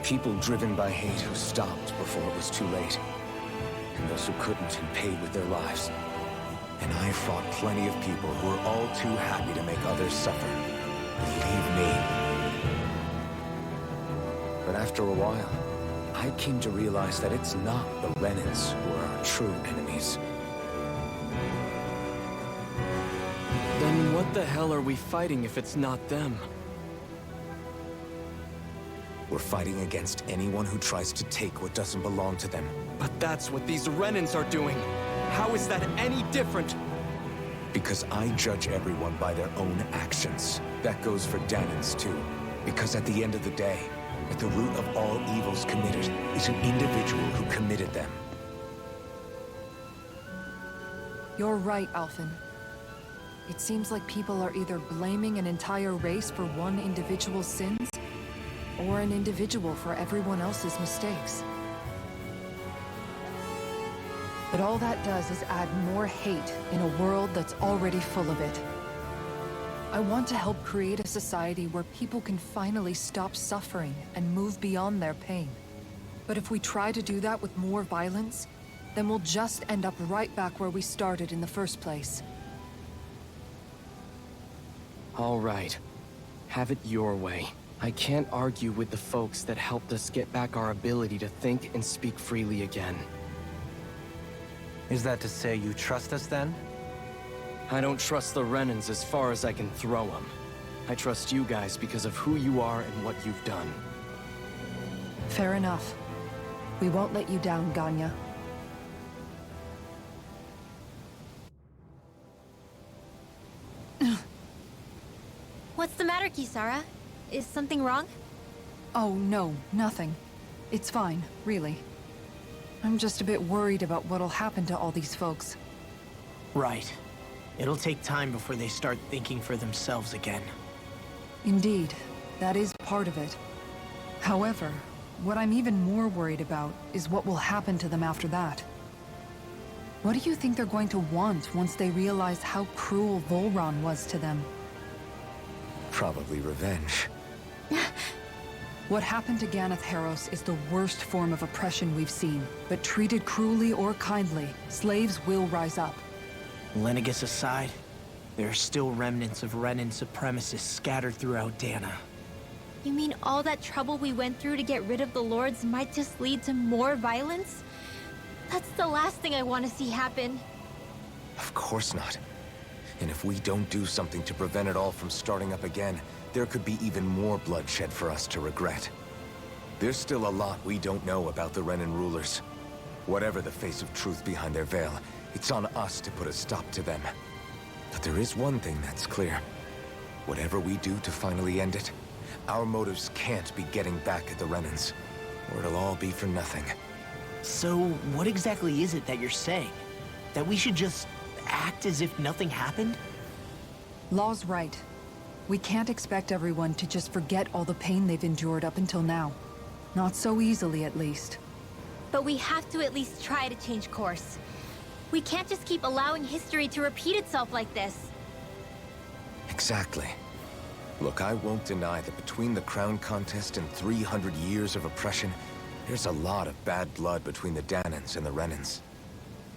People driven by hate who stopped before it was too late. And those who couldn't and paid with their lives. And I fought plenty of people who were all too happy to make others suffer. Believe me. But after a while, I came to realize that it's not the Renans who are our true enemies. Then what the hell are we fighting if it's not them? We're fighting against anyone who tries to take what doesn't belong to them. But that's what these Renans are doing. How is that any different? Because I judge everyone by their own actions. That goes for Danans too. Because at the end of the day, at the root of all evils committed is an individual who committed them. You're right, Alphen. It seems like people are either blaming an entire race for one individual's sins, or an individual for everyone else's mistakes. But all that does is add more hate in a world that's already full of it. I want to help create a society where people can finally stop suffering and move beyond their pain. But if we try to do that with more violence, then we'll just end up right back where we started in the first place. All right. Have it your way. I can't argue with the folks that helped us get back our ability to think and speak freely again. Is that to say you trust us then? I don't trust the Renans as far as I can throw them. I trust you guys because of who you are and what you've done. Fair enough. We won't let you down, Ganya. What's the matter, Kisara? Is something wrong? Oh, no, nothing. It's fine, really. I'm just a bit worried about what'll happen to all these folks. Right. It'll take time before they start thinking for themselves again. Indeed, that is part of it. However, what I'm even more worried about is what will happen to them after that. What do you think they're going to want once they realize how cruel Volron was to them? Probably revenge. What happened to Ganeth Heros is the worst form of oppression we've seen, but treated cruelly or kindly, slaves will rise up. Lenegis aside, there are still remnants of Renan supremacists scattered throughout Dana. You mean all that trouble we went through to get rid of the Lords might just lead to more violence? That's the last thing I want to see happen. Of course not. And if we don't do something to prevent it all from starting up again, there could be even more bloodshed for us to regret. There's still a lot we don't know about the Renan rulers. Whatever the face of truth behind their veil, it's on us to put a stop to them. But there is one thing that's clear. Whatever we do to finally end it, our motives can't be getting back at the Renans, or it'll all be for nothing. So, what exactly is it that you're saying? That we should just act as if nothing happened? Law's right. We can't expect everyone to just forget all the pain they've endured up until now. Not so easily, at least. But we have to at least try to change course. We can't just keep allowing history to repeat itself like this. Exactly. Look, I won't deny that between the crown contest and 300 years of oppression, there's a lot of bad blood between the Danans and the Renans.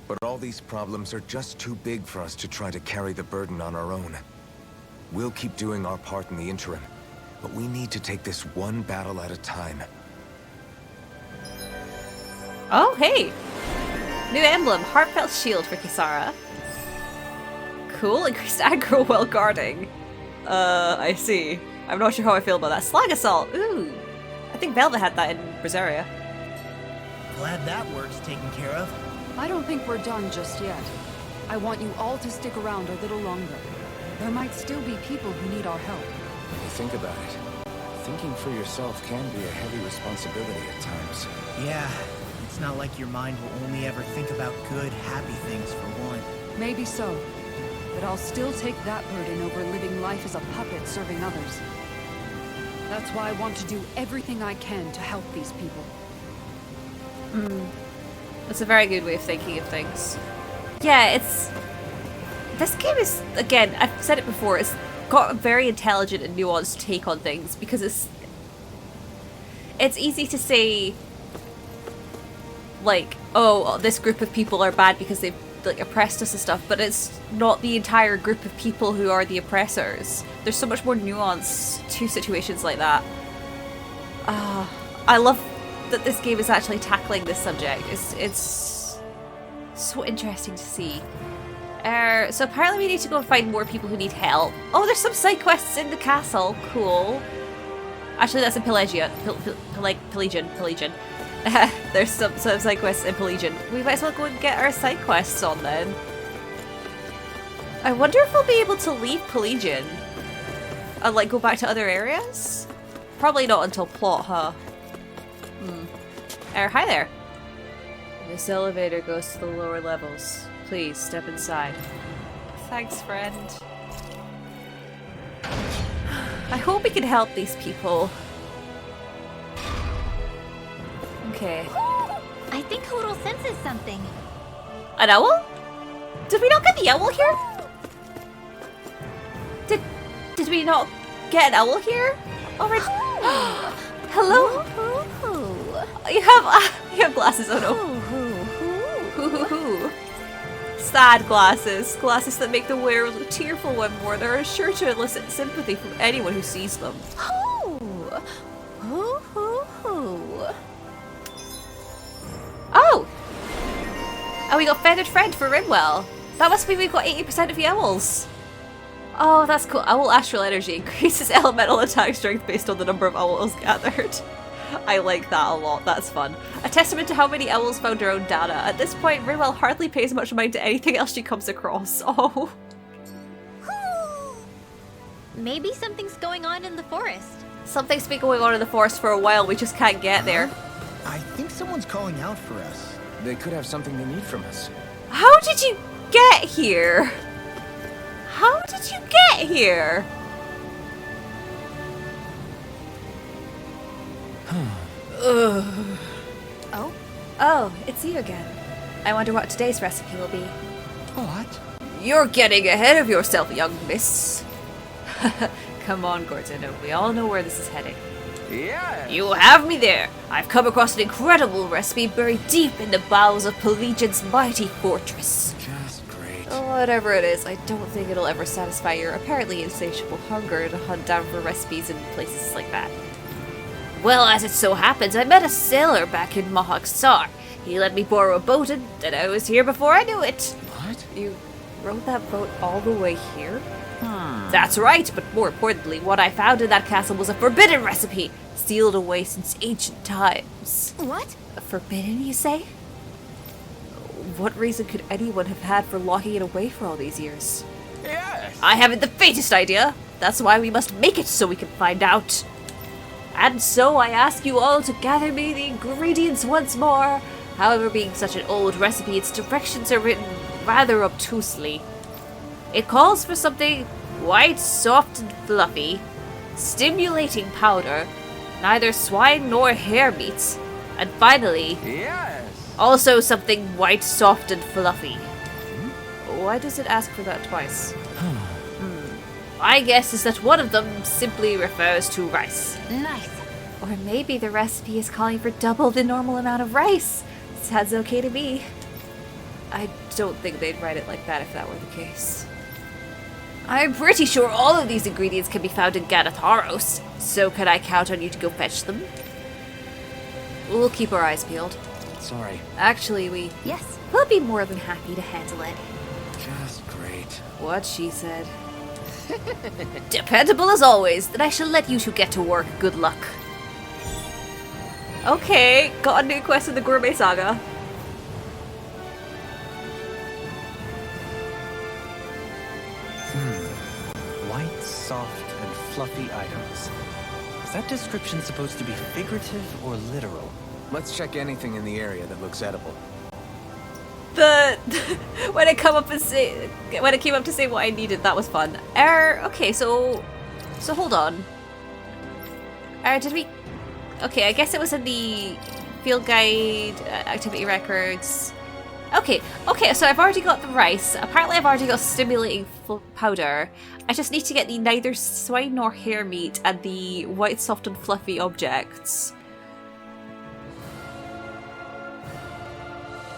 But all these problems are just too big for us to try to carry the burden on our own. We'll keep doing our part in the interim, but we need to take this one battle at a time. Oh, hey! New emblem, Heartfelt Shield for Kisara. Cool, increased aggro while guarding. I see. I'm not sure how I feel about that. Slag Assault, ooh! I think Velvet had that in Berseria. Glad that work's taken care of. I don't think we're done just yet. I want you all to stick around a little longer. There might still be people who need our help. When you think about it, thinking for yourself can be a heavy responsibility at times. Yeah, it's not like your mind will only ever think about good, happy things for one. Maybe so. But I'll still take that burden over living life as a puppet serving others. That's why I want to do everything I can to help these people. That's a very good way of thinking of things. Yeah, this game is, again, I've said it before, it's got a very intelligent and nuanced take on things, because it's easy to say, like, oh, this group of people are bad because they've like oppressed us and stuff, but it's not the entire group of people who are the oppressors. There's so much more nuance to situations like that. I love that this game is actually tackling this subject. It's so interesting to see. So apparently we need to go and find more people who need help. Oh, there's some side quests in the castle. Cool. Actually, that's in Pelagia. Pelagian. There's some side quests in Pelagian. We might as well go and get our side quests on then. I wonder if we'll be able to leave Pelagian and like go back to other areas? Probably not until plot, huh? Hi there. This elevator goes to the lower levels. Please step inside. Thanks, friend. I hope we can help these people. Okay. I think Hoodle senses something. An owl? Did we not get the owl here? Did we not get an owl here? Already? Hello? You have glasses. Oh no. Sad glasses. Glasses that make the wearer look tearful when worn. They're sure to elicit sympathy from anyone who sees them. Oh! Oh, we got Feathered Friend for Rimwell. That must mean we've got 80% of the owls. Oh, that's cool. Owl Astral Energy increases elemental attack strength based on the number of owls gathered. I like that a lot. That's fun. A testament to how many owls found their own data. At this point, Rimwell hardly pays much mind to anything else she comes across. Oh. Maybe something's going on in the forest. Something's been going on in the forest for a while. We just can't get there. I think someone's calling out for us. They could have something they need from us. How did you get here? How did you get here? Oh, it's you again. I wonder what today's recipe will be. What? You're getting ahead of yourself, young miss. Come on, Gordon. We all know where this is heading. Yeah. You have me there. I've come across an incredible recipe buried deep in the bowels of Pelagian's mighty fortress. Just great. Whatever it is, I don't think it'll ever satisfy your apparently insatiable hunger to hunt down for recipes in places like that. Well, as it so happens, I met a sailor back in Mohawk Star. He let me borrow a boat and then I was here before I knew it. What? You rode that boat all the way here? That's right, but more importantly, what I found in that castle was a forbidden recipe, sealed away since ancient times. What? Forbidden, you say? What reason could anyone have had for locking it away for all these years? Yes. I haven't the faintest idea. That's why we must make it so we can find out. And so I ask you all to gather me the ingredients once more. However, being such an old recipe, its directions are written rather obtusely. It calls for something white, soft, and fluffy, stimulating powder, neither swine nor hare meats, and finally, Yes. also something white, soft, and fluffy. Why does it ask for that twice? My guess is that one of them simply refers to rice. Nice. Or maybe the recipe is calling for double the normal amount of rice. Sounds okay to me. I don't think they'd write it like that if that were the case. I'm pretty sure all of these ingredients can be found in Ganatharos, so can I count on you to go fetch them? We'll keep our eyes peeled. Sorry. Actually, we'll be more than happy to handle it. Just great. What she said. Dependable as always. Then I shall let you two get to work. Good luck. Okay, got a new quest in the Gourmet Saga. White, soft, and fluffy items. Is that description supposed to be figurative or literal? Let's check anything in the area that looks edible. When it came up to say what I needed, that was fun. Okay, so hold on. Did we? Okay, I guess it was in the field guide, activity records. Okay, so I've already got the rice. Apparently I've already got stimulating powder. I just need to get the neither swine nor hare meat and the white, soft, and fluffy objects.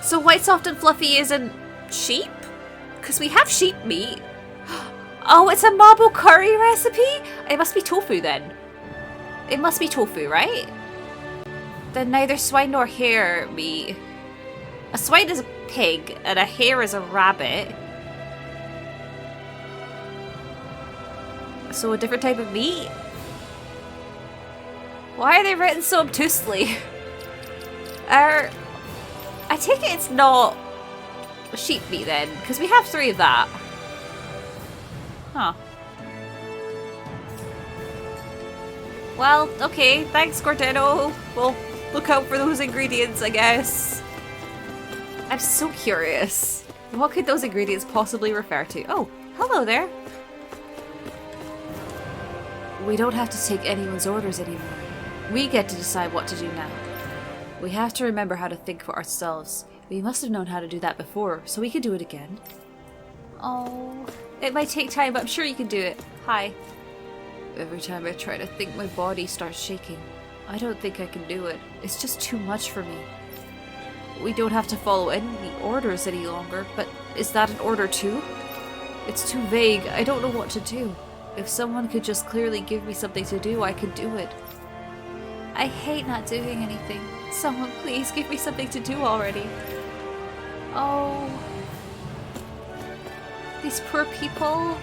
So white, soft, and fluffy isn't sheep? Because we have sheep meat. Oh, it's a marble curry recipe? It must be tofu then. It must be tofu, right? then neither swine nor hare meat. A swine is a pig, and a hare is a rabbit. So a different type of meat? Why are they written so obtusely? I take it it's not sheep meat then, because we have 3 of that. Huh. Well, okay, thanks Cordero. We'll look out for those ingredients, I guess. I'm so curious. What could those ingredients possibly refer to? Oh, hello there. We don't have to take anyone's orders anymore. We get to decide what to do now. We have to remember how to think for ourselves. We must have known how to do that before, so we can do it again. Oh, it might take time, but I'm sure you can do it. Hi. Every time I try to think, my body starts shaking. I don't think I can do it. It's just too much for me. We don't have to follow any orders any longer, but is that an order too? It's too vague. I don't know what to do. If someone could just clearly give me something to do, I could do it. I hate not doing anything. Someone please give me something to do already. Oh. These poor people.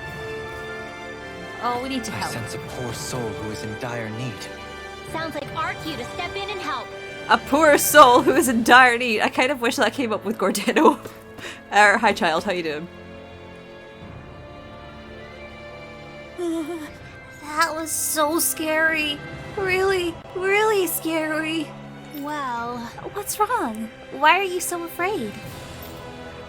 Oh, we need to help. I sense a poor soul who is in dire need. Sounds like our cue to step in and help. A poor soul who is in dire need. I kind of wish that came up with Gordano. Hi child, how you doing? That was so scary. Really, really scary. Well, what's wrong? Why are you so afraid?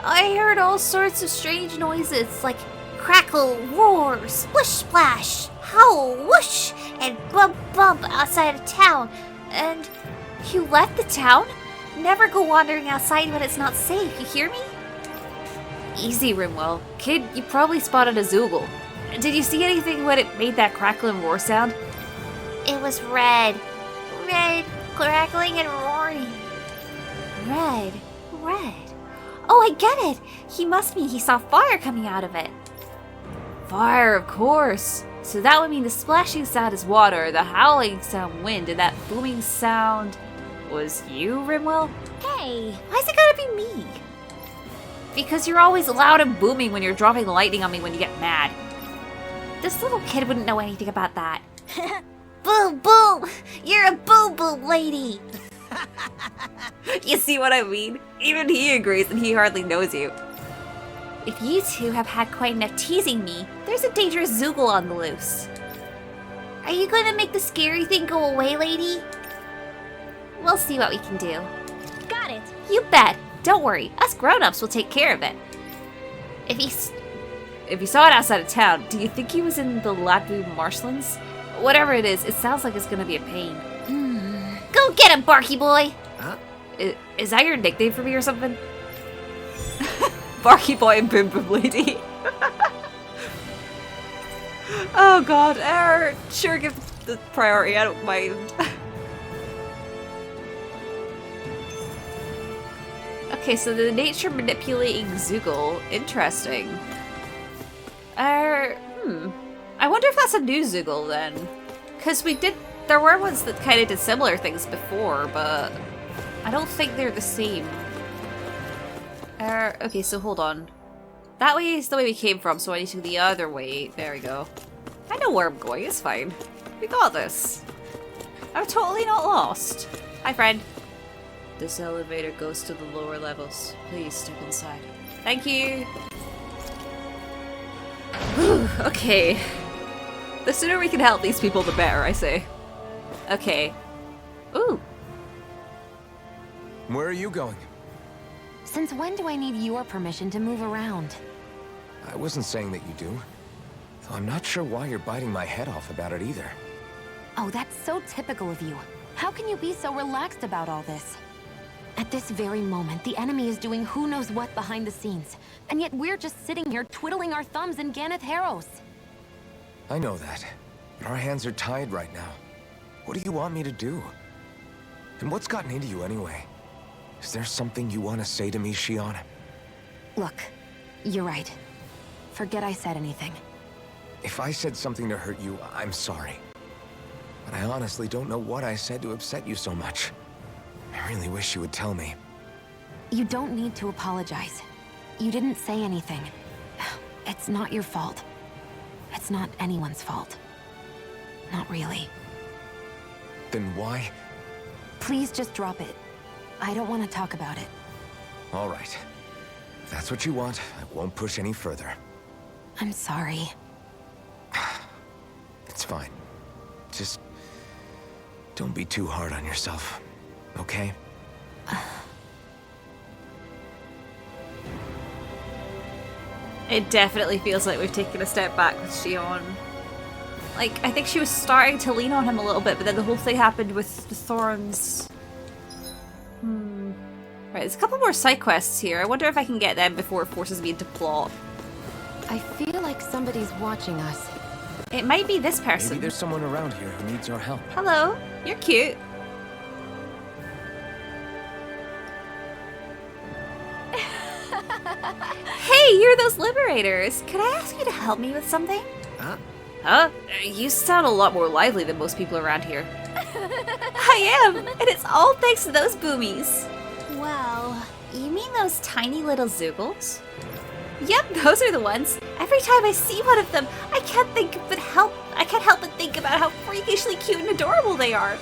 I heard all sorts of strange noises like crackle, roar, splish splash, howl, whoosh, and bump bump outside of town. And you left the town? Never go wandering outside when it's not safe, you hear me? Easy, Rimwell. Kid, you probably spotted a Zoogle. Did you see anything when it made that crackle and roar sound? It was red. Red, crackling and roaring. Red. Oh, I get it! He must mean he saw fire coming out of it. Fire, of course. So that would mean the splashing sound is water, the howling sound wind, and that booming sound was you, Rimwell? Hey! Why's it gotta be me? Because you're always loud and booming when you're dropping lightning on me when you get mad. This little kid wouldn't know anything about that. Boom, boom! You're a boom, boom lady! You see what I mean? Even he agrees and he hardly knows you. If you two have had quite enough teasing me, there's a dangerous Zoogle on the loose. Are you going to make the scary thing go away, lady? We'll see what we can do. Got it! You bet! Don't worry, us grown-ups will take care of it. If you saw it outside of town, do you think he was in the Ladwu marshlands? Whatever it is, it sounds like it's gonna be a pain. Go get him, Barky boy! Huh? Is that your nickname for me or something? Barky boy and Boom Boom lady. Oh god, sure give the priority, I don't mind. Okay, so the nature manipulating Zoogle. Interesting. I wonder if that's a new Zoogle then. Because there were ones that kind of did similar things before, but I don't think they're the same. Okay, so hold on. That way is the way we came from, so I need to go the other way. There we go. I know where I'm going, it's fine. We got this. I'm totally not lost. Hi, friend. This elevator goes to the lower levels. Please step inside. Thank you. Whew, okay. The sooner we can help these people, the better, I say. Okay. Ooh. Where are you going? Since when do I need your permission to move around? I wasn't saying that you do. Though I'm not sure why you're biting my head off about it either. Oh, that's so typical of you. How can you be so relaxed about all this? At this very moment, the enemy is doing who knows what behind the scenes. And yet we're just sitting here twiddling our thumbs in Ganeth Harros. I know that. But our hands are tied right now. What do you want me to do? And what's gotten into you anyway? Is there something you want to say to me, Shion? Look, you're right. Forget I said anything. If I said something to hurt you, I'm sorry. But I honestly don't know what I said to upset you so much. I really wish you would tell me. You don't need to apologize. You didn't say anything. It's not your fault. It's not anyone's fault. Not really. Then why? Please just drop it. I don't want to talk about it. All right. If that's what you want, I won't push any further. I'm sorry. It's fine. Just don't be too hard on yourself, okay? It definitely feels like we've taken a step back with Shion. Like, I think she was starting to lean on him a little bit, but then the whole thing happened with the thorns. Right, there's a couple more side quests here. I wonder if I can get them before it forces me into plot. I feel like somebody's watching us. It might be this person. Maybe there's someone around here who needs our help. Hello, you're cute. Hey, you're those liberators. Could I ask you to help me with something? Huh? Huh? You sound a lot more lively than most people around here. I am, and it's all thanks to those boomies. Well, you mean those tiny little Zoogles? Yep, those are the ones. Every time I see one of them, I can't help but think about how freakishly cute and adorable they are.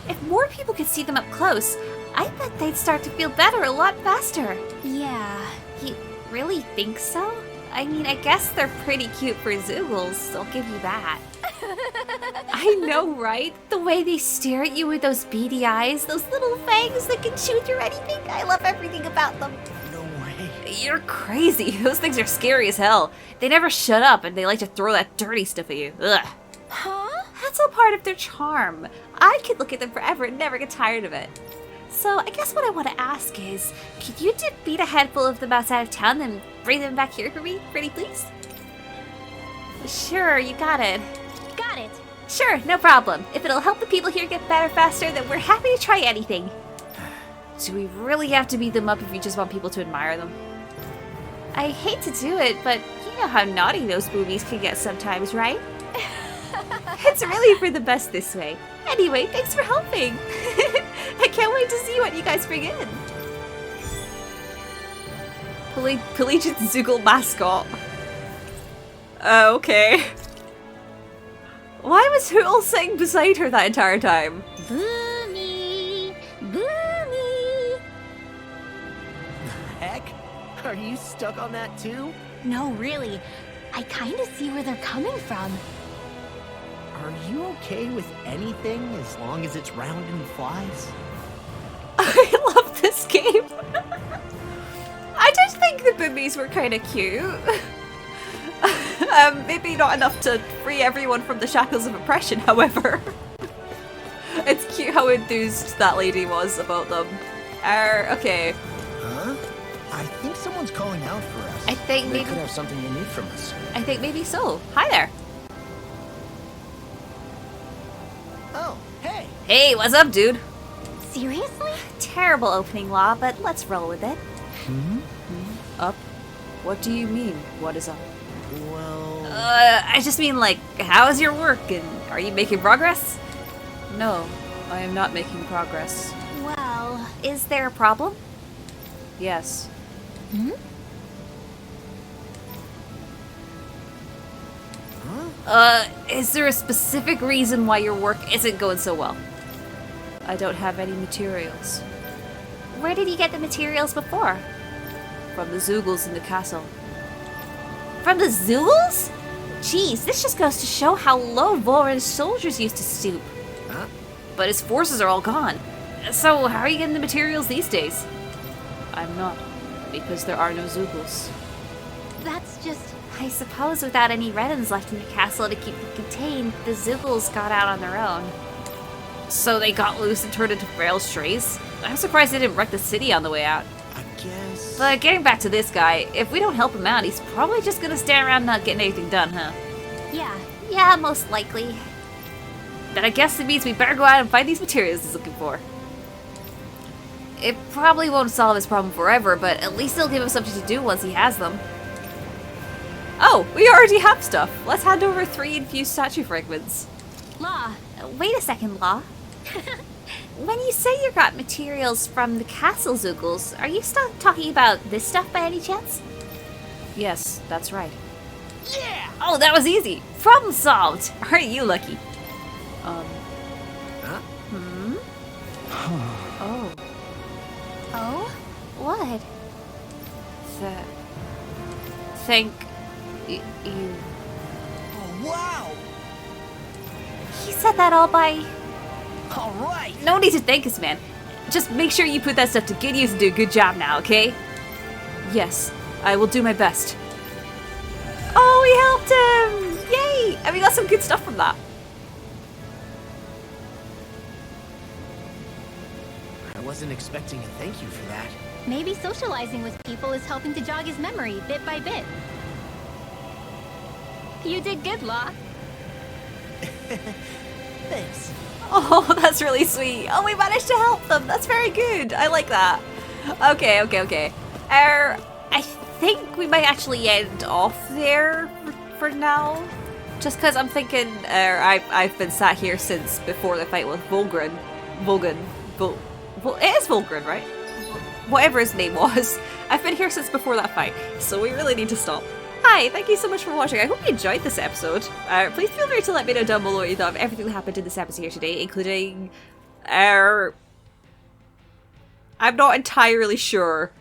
If more people could see them up close, I bet they'd start to feel better a lot faster. Yeah. You really think so? I mean, I guess they're pretty cute for Zoogles, I'll give you that. I know, right? The way they stare at you with those beady eyes, those little fangs that can chew through anything. I love everything about them. No way. You're crazy. Those things are scary as hell. They never shut up and they like to throw that dirty stuff at you. Ugh. Huh? That's all part of their charm. I could look at them forever and never get tired of it. So I guess what I want to ask is, could you beat a handful of them outside of town and bring them back here for me, pretty please? Sure, you got it. Got it. Sure, no problem. If it'll help the people here get better faster, then we're happy to try anything. Do we really have to beat them up if we just want people to admire them? I hate to do it, but you know how naughty those movies can get sometimes, right? It's really for the best this way. Anyway, thanks for helping. I can't wait to see what you guys bring in. Collegiate Zoogle mascot. Okay. Why was Hootle sitting beside her that entire time? Boomy! Boomy! Heck? Are you stuck on that too? No, really. I kind of see where they're coming from. Are you okay with anything as long as it's round and flies? I love this game. I did think the boobies were kind of cute. Maybe not enough to free everyone from the shackles of oppression, however. It's cute how enthused that lady was about them. Okay. Huh? I think someone's calling out for us. I think They maybe... could have something you need from us. I think maybe so. Hi there. Oh, hey! Hey, what's up, dude? Seriously? Terrible opening law, but let's roll with it. Hmm? Up? What do you mean, what is up? Well... I just mean, like, how is your work, and are you making progress? No, I am not making progress. Well... Is there a problem? Yes. Hmm? Is there a specific reason why your work isn't going so well? I don't have any materials. Where did you get the materials before? From the Zoogles in the castle. From the Zoogles? Jeez, this just goes to show how low Volran's soldiers used to stoop. Huh? But his forces are all gone. So how are you getting the materials these days? I'm not, because there are no Zoogles. That's just... I suppose without any Renans left in the castle to keep them contained, the Zoogles got out on their own. So they got loose and turned into feral strays? I'm surprised they didn't wreck the city on the way out. I guess... But getting back to this guy, if we don't help him out, he's probably just gonna stand around not getting anything done, huh? Yeah, most likely. Then I guess it means we better go out and find these materials he's looking for. It probably won't solve his problem forever, but at least it'll give him something to do once he has them. Oh, we already have stuff. Let's hand over 3 infused statue fragments. Law, wait a second, Law. when you say you got materials from the castle Zoogles, are you still talking about this stuff by any chance? Yes, that's right. Yeah! Oh, that was easy! Problem solved! Aren't you lucky? Huh? Oh. Oh? What? Thank you. Oh, wow! He said that all by... Alright! No need to thank us, man. Just make sure you put that stuff to good use and do a good job now, okay? Yes, I will do my best. Oh, we helped him! Yay! And we got some good stuff from that. I wasn't expecting a thank you for that. Maybe socializing with people is helping to jog his memory bit by bit. You did good, Law. Thanks. Oh, that's really sweet. Oh, we managed to help them. That's very good. I like that. Okay. I think we might actually end off there for now. Just because I'm thinking I've been sat here since before the fight with Volgren. It is Volgren, right? Whatever his name was. I've been here since before that fight, so we really need to stop. Hi, thank you so much for watching. I hope you enjoyed this episode. Please feel free to let me know down below what you thought of everything that happened in this episode here today, including... I'm not entirely sure.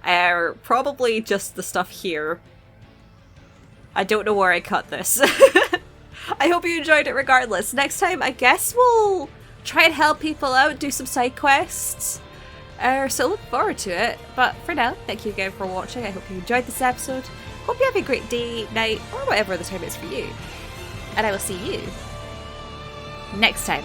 Probably just the stuff here. I don't know where I cut this. I hope you enjoyed it regardless. Next time, I guess we'll try and help people out, do some side quests. So look forward to it. But for now, thank you again for watching. I hope you enjoyed this episode. Hope you have a great day, night, or whatever the time is for you. And I will see you next time.